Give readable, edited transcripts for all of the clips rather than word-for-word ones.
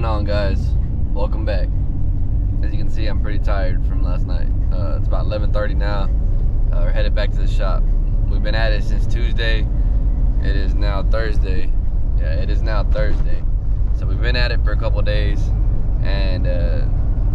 going on, guys? Welcome back. As you can see, I'm pretty tired from last night. It's about 11:30 now. We're headed back to the shop. We've been at it since Tuesday. It is now Thursday. Yeah, it is now Thursday. So we've been at it for a couple days, and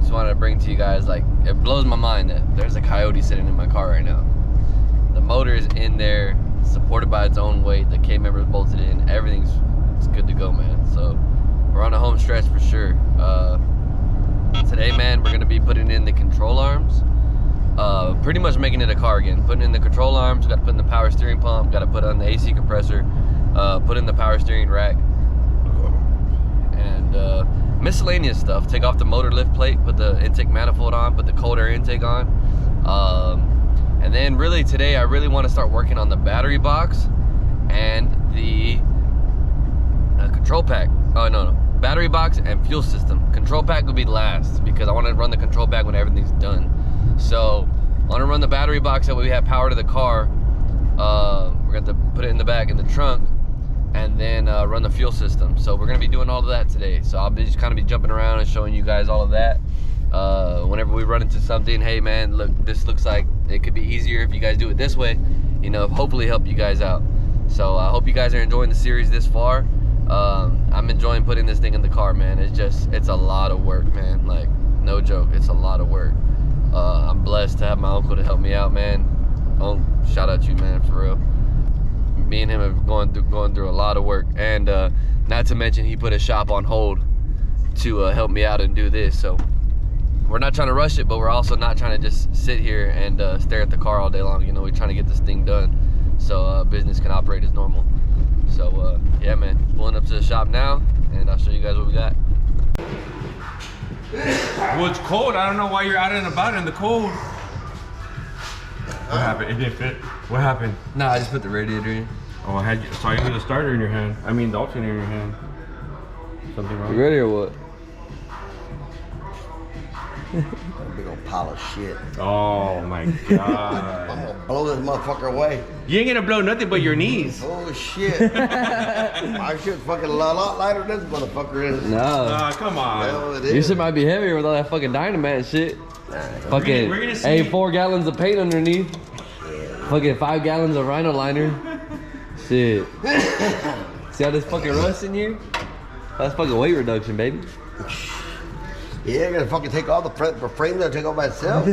just wanted to bring to you guys, like, it blows my mind that there's a Coyote sitting in my car right now. The motor is in there, supported by its own weight. The K-member is bolted in. Everything's good to go, man. So we're on a home stretch for sure. Today, man, we're gonna be putting in the control arms. Pretty much making it a car again. Putting in the control arms, gotta put in the power steering pump, gotta put on the AC compressor, put in the power steering rack, and miscellaneous stuff. Take off the motor lift plate, put the intake manifold on, put the cold air intake on. And then really today, I really wanna start working on the battery box and the control pack. Oh, no. Battery box and fuel system. Control pack will be last because I want to run the control pack when everything's done. So I want to run the battery box so we have power to the car. We're going to put it in the back in the trunk, and then run the fuel system. So we're going to be doing all of that today. So I'll be just kind of be jumping around and showing you guys all of that. Whenever we run into something, hey man, look, this looks like it could be easier if you guys do it this way. You know, hopefully help you guys out. So I hope you guys are enjoying the series this far. I'm enjoying putting this thing in the car, man. It's a lot of work, man. Like, no joke, it's a lot of work. I'm blessed to have my uncle to help me out, man. Oh, shout out to you, man, for real. Me and him have going through a lot of work, and not to mention he put his shop on hold to help me out and do this. So we're not trying to rush it, but we're also not trying to just sit here and stare at the car all day long. You know, we're trying to get this thing done so business can operate as normal. So yeah, man, pulling up to the shop now, and I'll show you guys what we got. Well, it's cold. I don't know why you're out and about in the cold. What happened? It didn't fit. What happened? Nah, I just put the radiator in. Oh, I saw you with the starter in your hand. I mean, the alternator in your hand. Something wrong? You ready or what? Big old pile of shit. Oh my god. I'm gonna blow this motherfucker away. You ain't gonna blow nothing but your knees. Oh shit. My shit's fucking a lot lighter than this motherfucker is. No. Come on. Well, it is. Your shit might be heavier with all that fucking dynamite and shit. Fucking, we're gonna see. hey, 4 gallons of paint underneath. Fucking 5 gallons of rhino liner. Shit. See how this fucking rust in here? That's fucking weight reduction, baby. Yeah, I gotta fucking take all the frames and take all myself.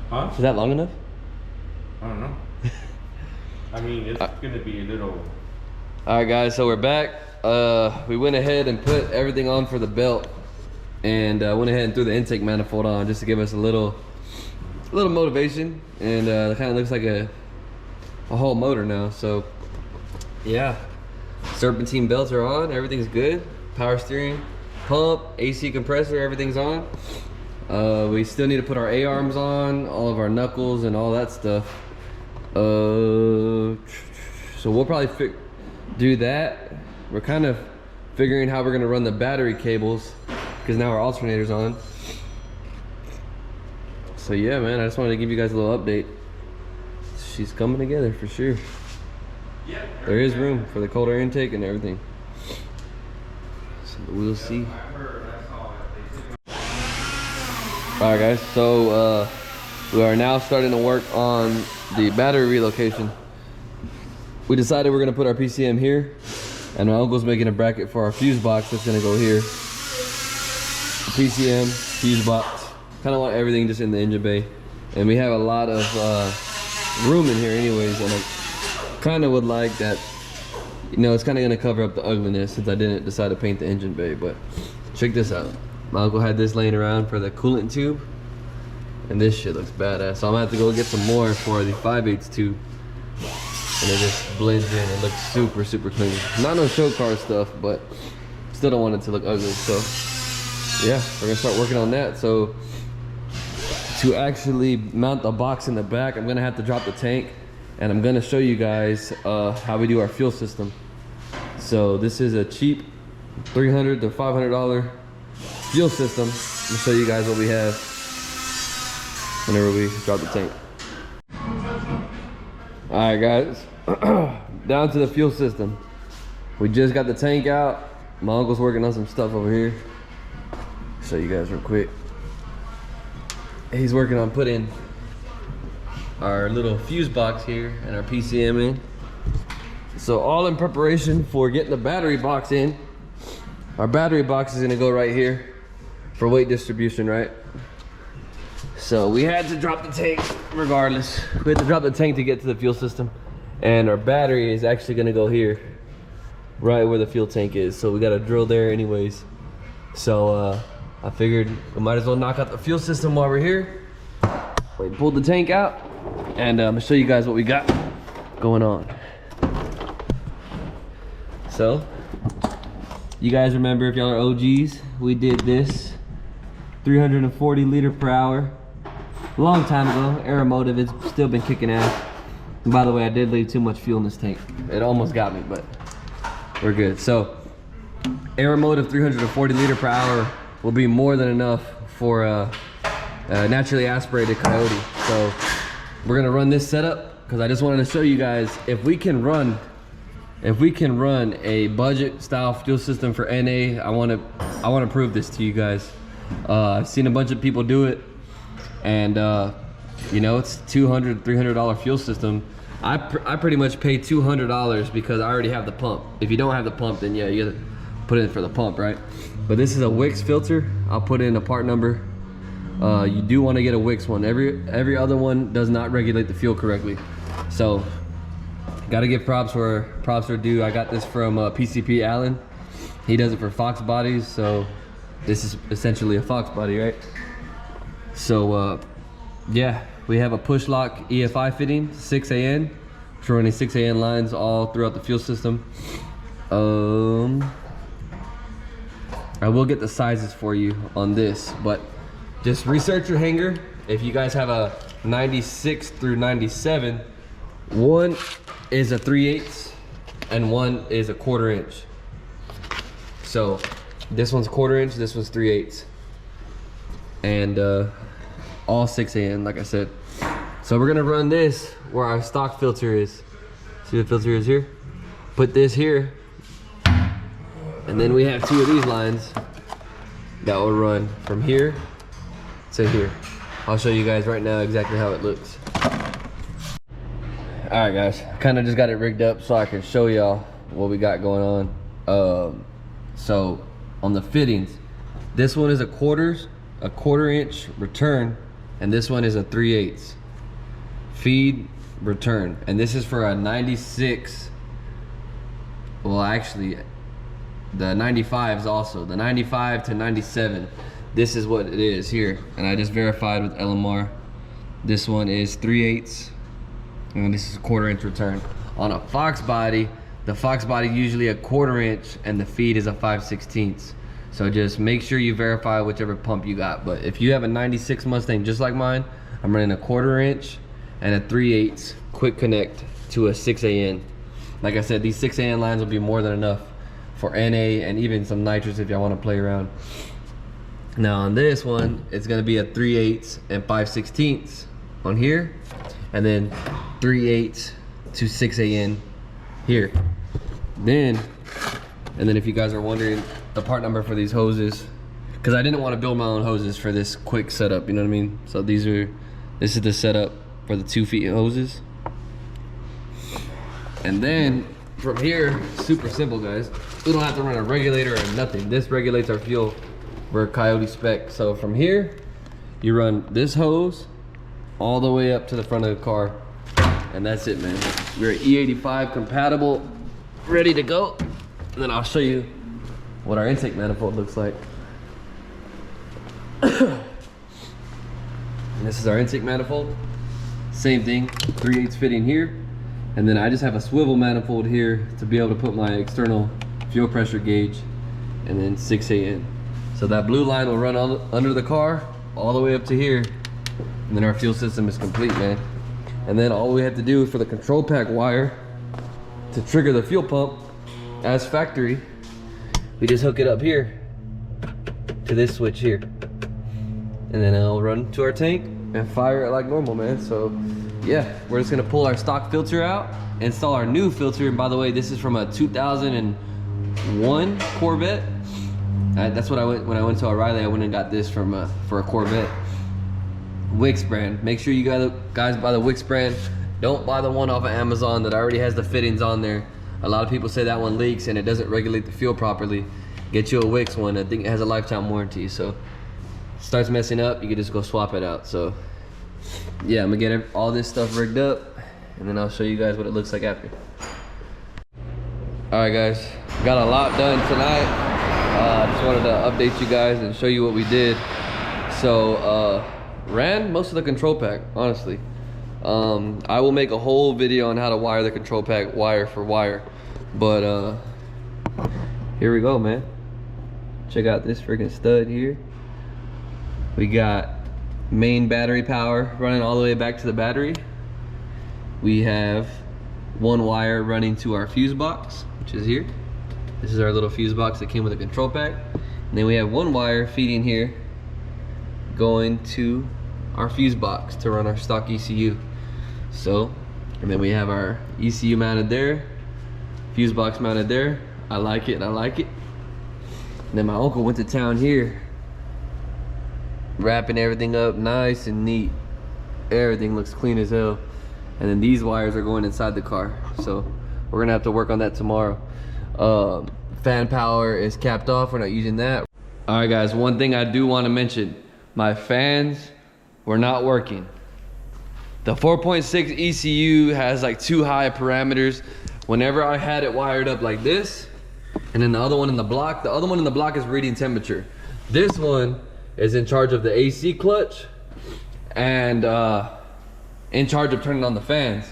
Huh? Is that long enough? I don't know. I mean, it's gonna be a little. All right, guys, so we're back. We went ahead and put everything on for the belt, and went ahead and threw the intake manifold on just to give us a little motivation. And it kind of looks like a whole motor now. So yeah, serpentine belts are on. Everything's good. Power steering, pump, AC compressor, everything's on. We still need to put our A-arms on, all of our knuckles and all that stuff. So we'll probably do that. We're kind of figuring how we're gonna run the battery cables because now our alternator's on. So yeah, man, I just wanted to give you guys a little update. She's coming together for sure. There is room for the cold air intake and everything. So we'll see. All right, guys, so we are now starting to work on the battery relocation. We decided we're gonna put our PCM here, and my uncle's making a bracket for our fuse box that's gonna go here. The PCM, fuse box, kind of want everything just in the engine bay. And we have a lot of room in here anyways, and I kind of would like that, you know, it's kind of gonna cover up the ugliness since I didn't decide to paint the engine bay. But check this out. My uncle had this laying around for the coolant tube, and this shit looks badass. So I'm gonna have to go get some more for the 5/8 tube, and it just blends in. It looks super, super clean. Not no show car stuff, but still don't want it to look ugly. So yeah, we're gonna start working on that. So to actually mount the box in the back, I'm gonna have to drop the tank, and I'm gonna show you guys how we do our fuel system. So this is a cheap $300 to $500 fuel system. I'll show you guys what we have whenever we drop the tank. All right, guys, down to the fuel system. We just got the tank out. my uncle's working on some stuff over here. Show you guys real quick. He's working on putting our little fuse box here and our PCM in. So all in preparation for getting the battery box in. Our battery box is gonna go right here for weight distribution, right? So we had to drop the tank regardless. We had to drop the tank to get to the fuel system. And our battery is actually gonna go here, right where the fuel tank is. So we gotta drill there anyways. So I figured we might as well knock out the fuel system while we're here. We pulled the tank out and I'm gonna show you guys what we got going on. So, you guys remember, if y'all are OGs, we did this 340 liter per hour a long time ago. Aeromotive, it's still been kicking ass. And by the way, I did leave too much fuel in this tank. It almost got me, but we're good. So, Aeromotive 340 liter per hour will be more than enough for a naturally aspirated Coyote. So, we're gonna run this setup because I just wanted to show you guys if we can run a budget style fuel system for NA. I want to prove this to you guys. I've seen a bunch of people do it, and you know, it's $200, $300 fuel system. I pretty much pay $200 because I already have the pump. If you don't have the pump, then yeah, you gotta put in for the pump, right? But this is a Wix filter. I'll put in a part number. You do want to get a Wix one. Every other one does not regulate the fuel correctly. So gotta give props where props are due. I got this from PCP Allen. He does it for Fox bodies, so this is essentially a Fox body, right? So yeah, we have a push lock EFI fitting, 6AN. We're running 6AN lines all throughout the fuel system. I will get the sizes for you on this, but just research your hanger. If you guys have a 96 through 97, one is a 3/8 and one is a 1/4 inch. So this one's 1/4 inch, this one's 3/8, and all 6AN, like I said. So we're gonna run this where our stock filter is. See the filter is here? Put this here, and then we have two of these lines that will run from here to here. I'll show you guys right now exactly how it looks. All right, guys, kind of just got it rigged up so I can show y'all what we got going on. So on the fittings, this one is a 1/4 inch return, and this one is a 3/8 feed return, and this is for a 96. Well, actually, the 95s also, the 95 to 97. This is what it is here, and I just verified with LMR. This one is 3/8. And this is a 1/4 inch return. On a Fox body, the Fox body usually a 1/4 inch and the feed is a 5/16. So just make sure you verify whichever pump you got. But if you have a 96 Mustang just like mine, I'm running a 1/4 inch and a 3/8 quick connect to a 6AN. Like I said, these 6AN lines will be more than enough for NA and even some nitrous if y'all want to play around. Now on this one, it's gonna be a 3/8 and 5/16 on here, and then 3/8 to 6AN here. And then if you guys are wondering the part number for these hoses, because I didn't want to build my own hoses for this quick setup, you know what I mean? So this is the setup for the 2 feet hoses. And then from here, super simple, guys. We don't have to run a regulator or nothing. This regulates our fuel for Coyote spec. So from here, you run this hose all the way up to the front of the car, and that's it, man. We're E85 compatible, ready to go. And then I'll show you what our intake manifold looks like. And this is our intake manifold. Same thing, 3/8 fitting here. And then I just have a swivel manifold here to be able to put my external fuel pressure gauge, and then 6AN. So that blue line will run under the car all the way up to here, and then our fuel system is complete, man. And then all we have to do for the control pack wire to trigger the fuel pump as factory, we just hook it up here to this switch here, and then it'll run to our tank and fire it like normal, man. So yeah, we're just gonna pull our stock filter out, install our new filter. And by the way, this is from a 2000 and one Corvette. That's what I went when I went to O'Reilly. I went and got this from for a Corvette. Wix brand. Make sure you guys buy the Wix brand. Don't buy the one off of Amazon that already has the fittings on there. A lot of people say that one leaks and it doesn't regulate the fuel properly. Get you a Wix one. I think it has a lifetime warranty. So if it starts messing up, you can just go swap it out. So yeah, I'm gonna get all this stuff rigged up and then I'll show you guys what it looks like after. All right guys, got a lot done tonight. Just wanted to update you guys and show you what we did. So ran most of the control pack, honestly. I will make a whole video on how to wire the control pack wire for wire, but here we go, man. Check out this freaking stud here. We got main battery power running all the way back to the battery. We have one wire running to our fuse box, which is here. This is our little fuse box that came with a control pack. And then we have one wire feeding here going to our fuse box to run our stock ECU. So, and then we have our ECU mounted there, fuse box mounted there. I like it, I like it. And then my uncle went to town here, wrapping everything up nice and neat. Everything looks clean as hell. And then these wires are going inside the car. So we're gonna have to work on that tomorrow. Fan power is capped off, we're not using that. All right guys, one thing I do want to mention, my fans were not working. The 4.6 ECU has like too high parameters. Whenever I had it wired up like this, and then the other one in the block is reading temperature. This one is in charge of the AC clutch and in charge of turning on the fans.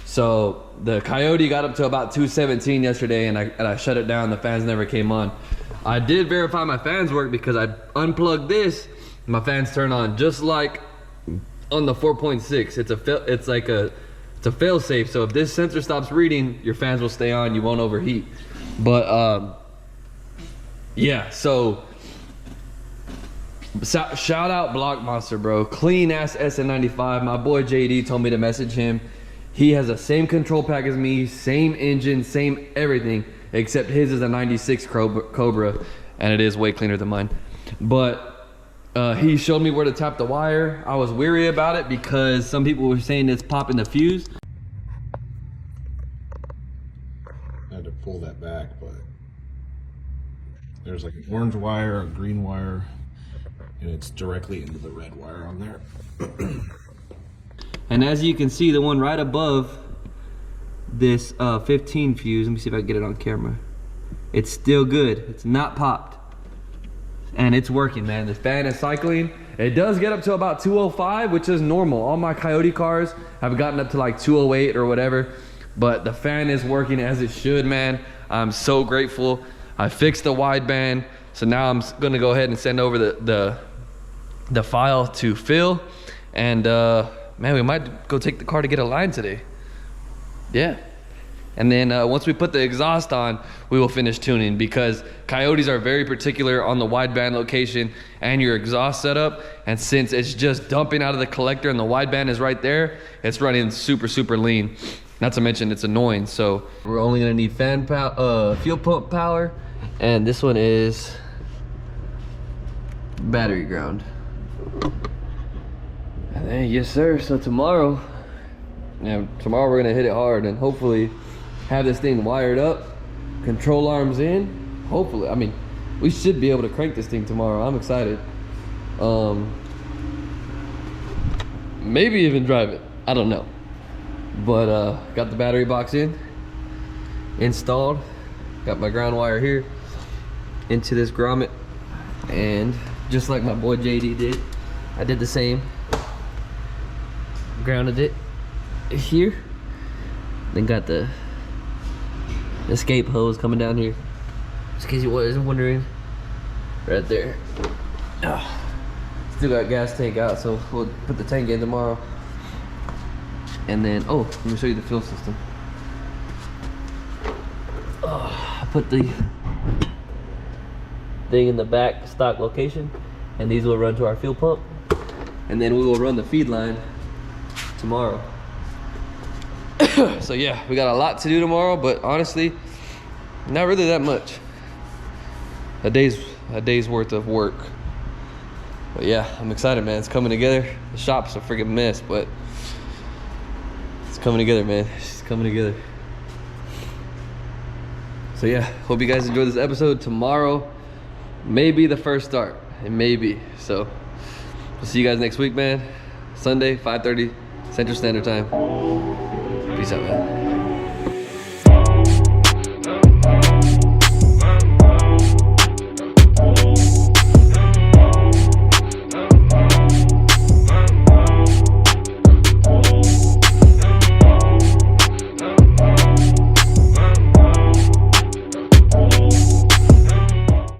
So the Coyote got up to about 217 yesterday and I shut it down. The fans never came on. I did verify my fans work because I unplugged this. My fans turn on just like on the 4.6. It's a fail safe. So if this sensor stops reading, your fans will stay on. You won't overheat. But yeah. So shout out Block Monster, bro. Clean ass SN95. My boy JD told me to message him. He has the same control pack as me, same engine, same everything, except his is a 96 Cobra, and it is way cleaner than mine. But he showed me where to tap the wire. I was weary about it because some people were saying it's popping the fuse. I had to pull that back, but there's like an orange wire, a green wire, and it's directly into the red wire on there. And as you can see, the one right above this 15 fuse, let me see if I can get it on camera. It's still good, it's not popped. And it's working, man. The fan is cycling. It does get up to about 205, which is normal. All my Coyote cars have gotten up to like 208 or whatever, but the fan is working as it should, man. I'm so grateful. I fixed the wideband, so now I'm gonna go ahead and send over the file to Phil, and man, we might go take the car to get a line today. Yeah. And then once we put the exhaust on, we will finish tuning, because Coyotes are very particular on the wideband location and your exhaust setup. And since it's just dumping out of the collector and the wideband is right there, it's running super, super lean. Not to mention it's annoying. So we're only gonna need fan power, fuel pump power, and this one is battery ground. And then, yes sir, so tomorrow we're gonna hit it hard and hopefully have this thing wired up, control arms in, hopefully. I mean, we should be able to crank this thing tomorrow. I'm excited. Maybe even drive it, I don't know. But got the battery box installed, got my ground wire here into this grommet, and just like my boy JD did, I did the same. Grounded it here, then got the escape hose coming down here, just in case you wasn't wondering, right there. Still got gas tank out, so we'll put the tank in tomorrow. And then, oh, let me show you the fuel system. I put the thing in the back stock location, and these will run to our fuel pump, and then we will run the feed line tomorrow. So yeah, we got a lot to do tomorrow, but honestly, Not really that much. A day's worth of work. But yeah, I'm excited, man. It's coming together. The shop's a freaking mess, but it's coming together, man. It's coming together. So yeah, hope you guys enjoyed this episode. Tomorrow may be the first start. It may be. So we'll see you guys next week, man. Sunday, 5:30 Central Standard Time. Peace out, man.